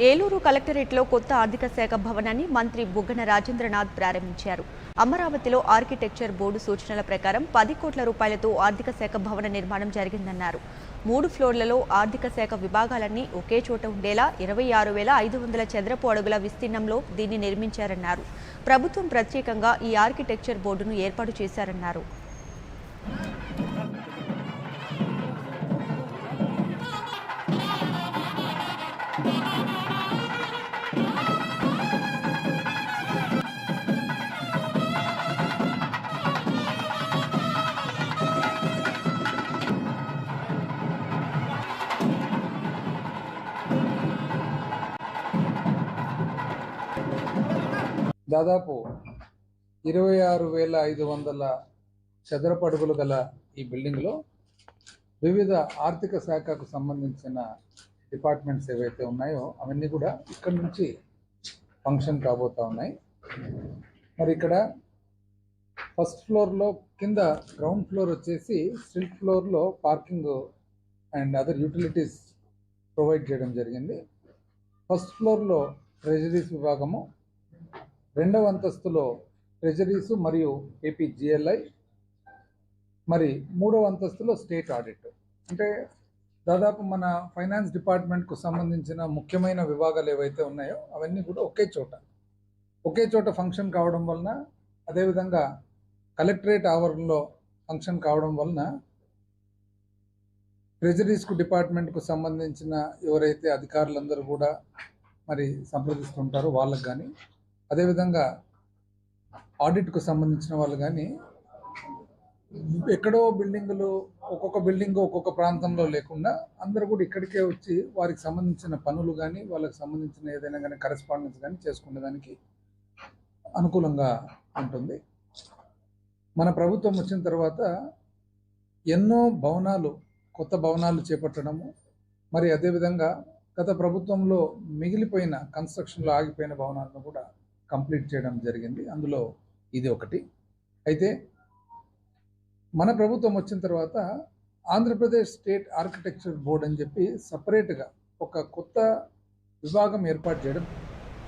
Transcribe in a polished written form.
ఏలూరు కలెక్టరేట్లో కొత్త ఆర్థిక శాఖ భవనాన్ని మంత్రి బుగ్గన రాజేంద్రనాథ్ ప్రారంభించారు. అమరావతిలో ఆర్కిటెక్చర్ బోర్డు సూచనల ప్రకారం 10 కోట్ల రూపాయలతో ఆర్థిక శాఖ భవన నిర్మాణం జరిగిందన్నారు. 3 ఫ్లోర్లలో ఆర్థిక శాఖ విభాగాలన్నీ ఒకే చోట ఉండేలా 26,500 చదరపు అడుగుల విస్తీర్ణంలో దీన్ని నిర్మించారన్నారు. ప్రభుత్వం ప్రత్యేకంగా ఈ ఆర్కిటెక్చర్ బోర్డును ఏర్పాటు చేశారన్నారు. దాదాపు 26,500 చదరపు అడుగులు గల ఈ బిల్డింగ్లో వివిధ ఆర్థిక శాఖకు సంబంధించిన డిపార్ట్మెంట్స్ ఏవైతే ఉన్నాయో అవన్నీ కూడా ఇక్కడ నుంచి ఫంక్షన్ కాబోతా ఉన్నాయి. మరి ఇక్కడ ఫస్ట్ ఫ్లోర్లో కింద గ్రౌండ్ ఫ్లోర్ వచ్చేసి సిల్క్ ఫ్లోర్లో parking and other utilities provide చేయడం జరిగింది. ఫస్ట్ ఫ్లోర్లో ట్రెజరీస్ విభాగము, రెండవ అంతస్తులో ట్రెజరీస్ మరియు ఏపీజీఎల్ఐ, మరి మూడవ అంతస్తులో స్టేట్ ఆడిట్. అంటే దాదాపు మన ఫైనాన్స్ డిపార్ట్మెంట్కు సంబంధించిన ముఖ్యమైన విభాగాలు ఏవైతే ఉన్నాయో అవన్నీ కూడా ఒకే చోట ఫంక్షన్ కావడం వలన, అదేవిధంగా కలెక్టరేట్ ఆవరణలో ఫంక్షన్ కావడం వలన ట్రెజరీస్కు డిపార్ట్మెంట్కు సంబంధించిన ఎవరైతే అధికారులందరూ కూడా మరి సంప్రదిస్తుంటారో వాళ్ళకు కానీ, అదేవిధంగా ఆడిట్కు సంబంధించిన వాళ్ళు కానీ ఎక్కడో బిల్డింగులు ఒక్కొక్క బిల్డింగ్ ఒక్కొక్క ప్రాంతంలో లేకుండా అందరూ కూడా ఇక్కడికే వచ్చి వారికి సంబంధించిన పనులు కానీ వాళ్ళకి సంబంధించిన ఏదైనా కానీ కరెస్పాండెన్స్ కానీ చేసుకునేదానికి అనుకూలంగా ఉంటుంది. మన ప్రభుత్వం వచ్చిన తర్వాత ఎన్నో కొత్త భవనాలు చేపట్టడము, మరి అదేవిధంగా గత ప్రభుత్వంలో మిగిలిపోయిన కన్స్ట్రక్షన్లో ఆగిపోయిన భవనాలను కూడా కంప్లీట్ చేయడం జరిగింది. అందులో ఇది ఒకటి. అయితే మన ప్రభుత్వం వచ్చిన తర్వాత ఆంధ్రప్రదేశ్ స్టేట్ ఆర్కిటెక్చర్ బోర్డ్ అని చెప్పి సపరేట్గా ఒక కొత్త విభాగం ఏర్పాటు చేయడం